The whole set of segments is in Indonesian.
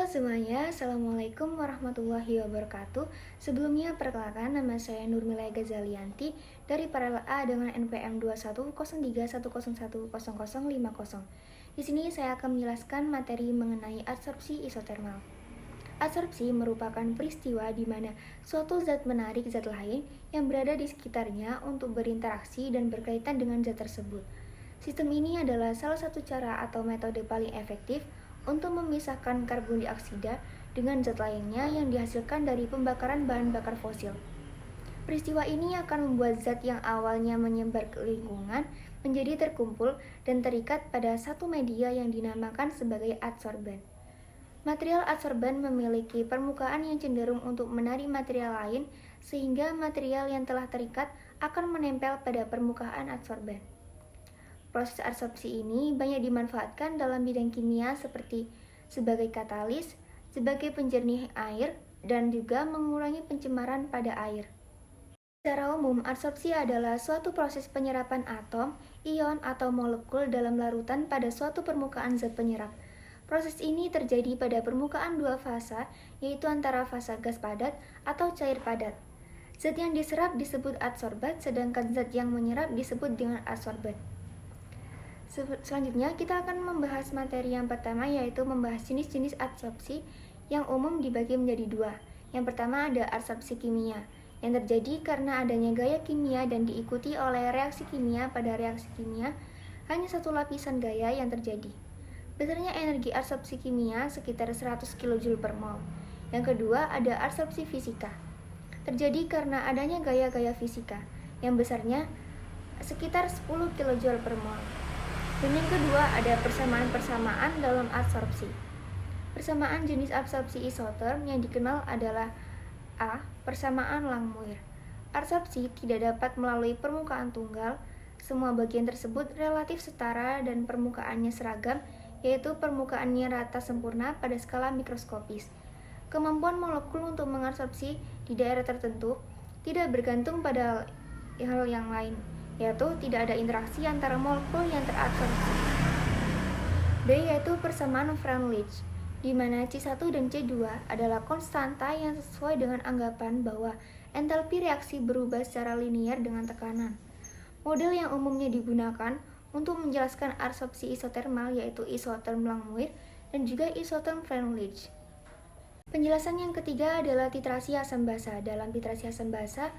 semuanya, Assalamualaikum warahmatullahi wabarakatuh. Sebelumnya perkenalkan, nama saya Nurmilaya Gazalianti dari Paralel A dengan NPM 210310110050. Di sini saya akan menjelaskan materi mengenai adsorpsi isotermal. Adsorpsi merupakan peristiwa di mana suatu zat menarik zat lain yang berada di sekitarnya untuk berinteraksi dan berkaitan dengan zat tersebut. Sistem ini adalah salah satu cara atau metode paling efektif untuk memisahkan karbon dioksida dengan zat lainnya yang dihasilkan dari pembakaran bahan bakar fosil. Peristiwa ini akan membuat zat yang awalnya menyebar ke lingkungan menjadi terkumpul dan terikat pada satu media yang dinamakan sebagai adsorban. Material adsorban memiliki permukaan yang cenderung untuk menarik material lain, sehingga material yang telah terikat akan menempel pada permukaan adsorban. Proses adsorpsi ini banyak dimanfaatkan dalam bidang kimia seperti sebagai katalis, sebagai penjernih air, dan juga mengurangi pencemaran pada air. Secara umum, adsorpsi adalah suatu proses penyerapan atom, ion, atau molekul dalam larutan pada suatu permukaan zat penyerap. Proses ini terjadi pada permukaan dua fasa, yaitu antara fasa gas padat atau cair padat. Zat yang diserap disebut adsorbat, sedangkan zat yang menyerap disebut dengan adsorban. Selanjutnya kita akan membahas materi yang pertama, yaitu membahas jenis-jenis adsorpsi yang umum dibagi menjadi dua. Yang pertama ada adsorpsi kimia, yang terjadi karena adanya gaya kimia dan diikuti oleh reaksi kimia. Pada reaksi kimia, hanya satu lapisan gaya yang terjadi. Besarnya energi adsorpsi kimia sekitar 100 kJ per mol. Yang kedua ada adsorpsi fisika, terjadi karena adanya gaya-gaya fisika, yang besarnya sekitar 10 kJ per mol. Dan yang kedua ada persamaan-persamaan dalam adsorpsi. Persamaan jenis adsorpsi isoterm yang dikenal adalah A. Persamaan Langmuir. Adsorpsi tidak dapat melalui permukaan tunggal. Semua bagian tersebut relatif setara dan permukaannya seragam, yaitu permukaannya rata sempurna pada skala mikroskopis. Kemampuan molekul untuk mengadsorpsi di daerah tertentu tidak bergantung pada hal yang lain, yaitu tidak ada interaksi antara molekul yang teradsorpsi. B yaitu persamaan Freundlich, di mana C1 dan C2 adalah konstanta yang sesuai dengan anggapan bahwa entalpi reaksi berubah secara linear dengan tekanan. Model yang umumnya digunakan untuk menjelaskan adsorpsi isotermal yaitu isotherm Langmuir dan juga isotherm Freundlich. Penjelasan yang ketiga adalah titrasi asam basa. Dalam titrasi asam basa,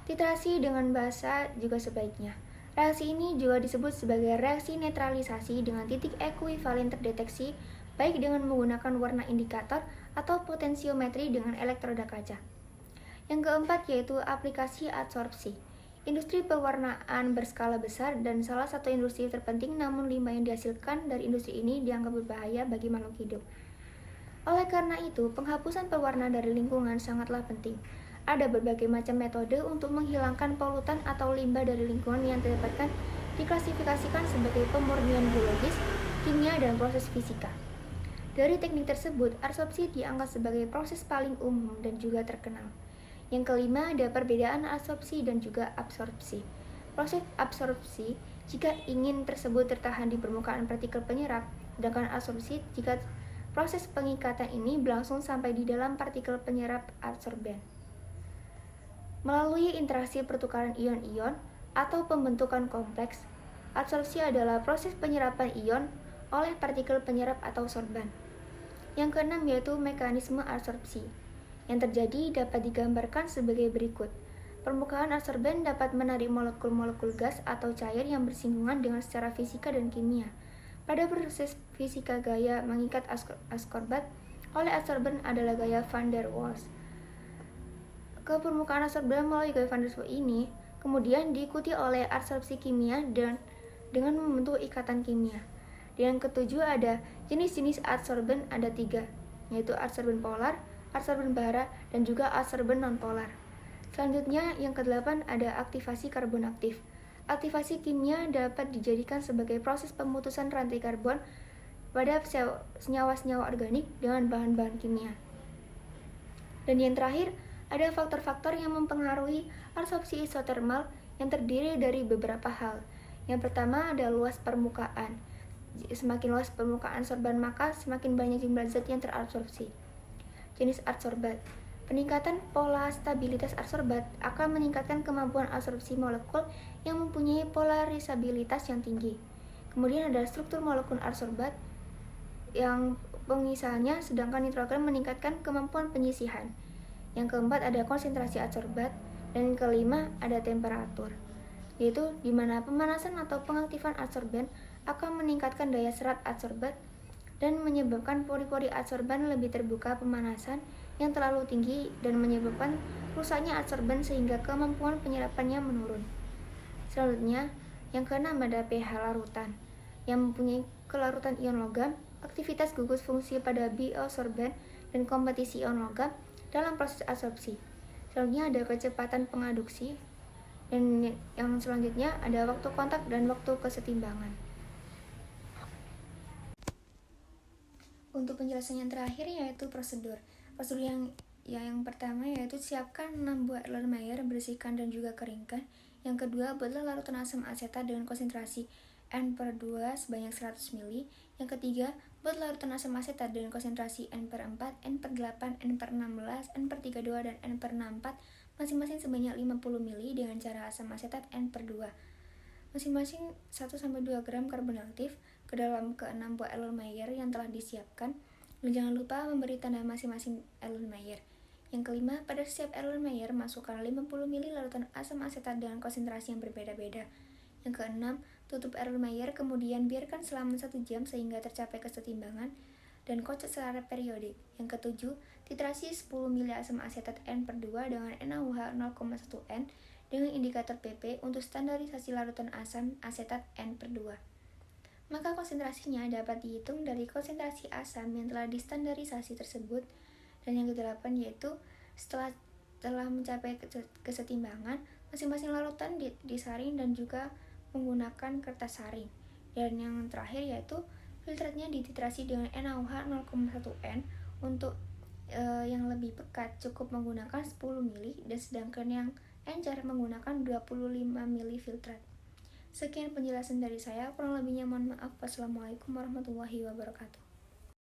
titrasi dengan basa juga sebaiknya. Reaksi ini juga disebut sebagai reaksi netralisasi dengan titik ekuivalen terdeteksi baik dengan menggunakan warna indikator atau potensiometri dengan elektroda kaca. Yang keempat yaitu aplikasi adsorpsi. Industri pewarnaan berskala besar dan salah satu industri terpenting, namun limbah yang dihasilkan dari industri ini dianggap berbahaya bagi makhluk hidup. Oleh karena itu, penghapusan pewarna dari lingkungan sangatlah penting. Ada berbagai macam metode untuk menghilangkan polutan atau limbah dari lingkungan yang didapatkan diklasifikasikan sebagai pemurnian biologis, kimia, dan proses fisika. Dari teknik tersebut, adsorpsi dianggap sebagai proses paling umum dan juga terkenal. Yang kelima ada perbedaan adsorpsi dan juga absorpsi. Proses absorpsi jika ingin tersebut tertahan di permukaan partikel penyerap, sedangkan adsorpsi jika proses pengikatan ini berlangsung sampai di dalam partikel penyerap adsorban. Melalui interaksi pertukaran ion-ion atau pembentukan kompleks, adsorpsi adalah proses penyerapan ion oleh partikel penyerap atau sorban. Yang keenam yaitu mekanisme adsorpsi. Yang terjadi dapat digambarkan sebagai berikut. Permukaan adsorban dapat menarik molekul-molekul gas atau cair yang bersinggungan dengan secara fisika dan kimia. Pada proses fisika, gaya mengikat askorbat oleh adsorban adalah gaya van der Waals. Ke permukaan adsorban melalui gaya van der Waals ini kemudian diikuti oleh adsorpsi kimia dan dengan membentuk ikatan kimia. Dan yang ketujuh ada jenis-jenis adsorban, ada 3, yaitu adsorban polar, adsorban bara, dan juga adsorban nonpolar. Selanjutnya yang ke-8 ada aktivasi karbon aktif. Aktivasi kimia dapat dijadikan sebagai proses pemutusan rantai karbon pada senyawa-senyawa organik dengan bahan-bahan kimia. Dan yang terakhir ada faktor-faktor yang mempengaruhi adsorpsi isotermal yang terdiri dari beberapa hal. Yang pertama ada luas permukaan. semakin luas permukaan sorban maka semakin banyak jumlah zat yang terabsorpsi. Jenis adsorbat. Peningkatan pola stabilitas adsorbat akan meningkatkan kemampuan absorpsi molekul yang mempunyai polarisabilitas yang tinggi. Kemudian ada struktur molekul adsorbat yang pengisahannya, sedangkan nitrogen meningkatkan kemampuan penyisihan. Yang keempat ada konsentrasi adsorbat, dan yang kelima ada temperatur, yaitu di mana pemanasan atau pengaktifan adsorban akan meningkatkan daya serap adsorbat dan menyebabkan pori-pori adsorban lebih terbuka. Pemanasan yang terlalu tinggi dan menyebabkan rusaknya adsorban sehingga kemampuan penyerapannya menurun. Selanjutnya, yang keenam ada pH larutan yang mempunyai kelarutan ion logam, aktivitas gugus fungsi pada biosorban, dan kompetisi ion logam dalam proses absorpsi. Selanjutnya ada kecepatan pengaduksi, dan yang selanjutnya ada waktu kontak dan waktu kesetimbangan. Untuk penjelasan yang terakhir yaitu prosedur. Prosedur yang pertama yaitu siapkan 6 buah Erlenmeyer, bersihkan dan juga keringkan. Yang kedua, buatlah larutan asam asetat dengan konsentrasi N/2 sebanyak 100 ml. Yang ketiga, buat larutan asam asetat dengan konsentrasi N/4, N/8, N/16, N/32 dan N/64 masing-masing sebanyak 50 ml dengan cara asam asetat N/2. Masing-masing 1-2 gram karbon aktif ke dalam ke-6 buah Erlenmeyer yang telah disiapkan, dan jangan lupa memberi tanda masing-masing Erlenmeyer. Yang kelima, pada setiap Erlenmeyer masukkan 50 ml larutan asam asetat dengan konsentrasi yang berbeda-beda. Yang keenam, tutup Erlenmeyer, kemudian biarkan selama 1 jam sehingga tercapai kesetimbangan dan kocok secara periodik. Yang ketujuh, titrasi 10 ml asam asetat N/2 dengan NaOH 0,1 N dengan indikator pp untuk standarisasi larutan asam asetat N/2. Maka konsentrasinya dapat dihitung dari konsentrasi asam yang telah distandarisasi tersebut. Dan yang kedelapan yaitu setelah mencapai kesetimbangan, masing-masing larutan disaring dan juga menggunakan kertas saring. Dan yang terakhir yaitu filtratnya dititrasi dengan NaOH 0,1 N. Untuk yang lebih pekat cukup menggunakan 10 ml, dan sedangkan yang encer menggunakan 25 ml filtrat. Sekian penjelasan dari saya, kurang lebihnya mohon maaf. Wassalamualaikum warahmatullahi wabarakatuh.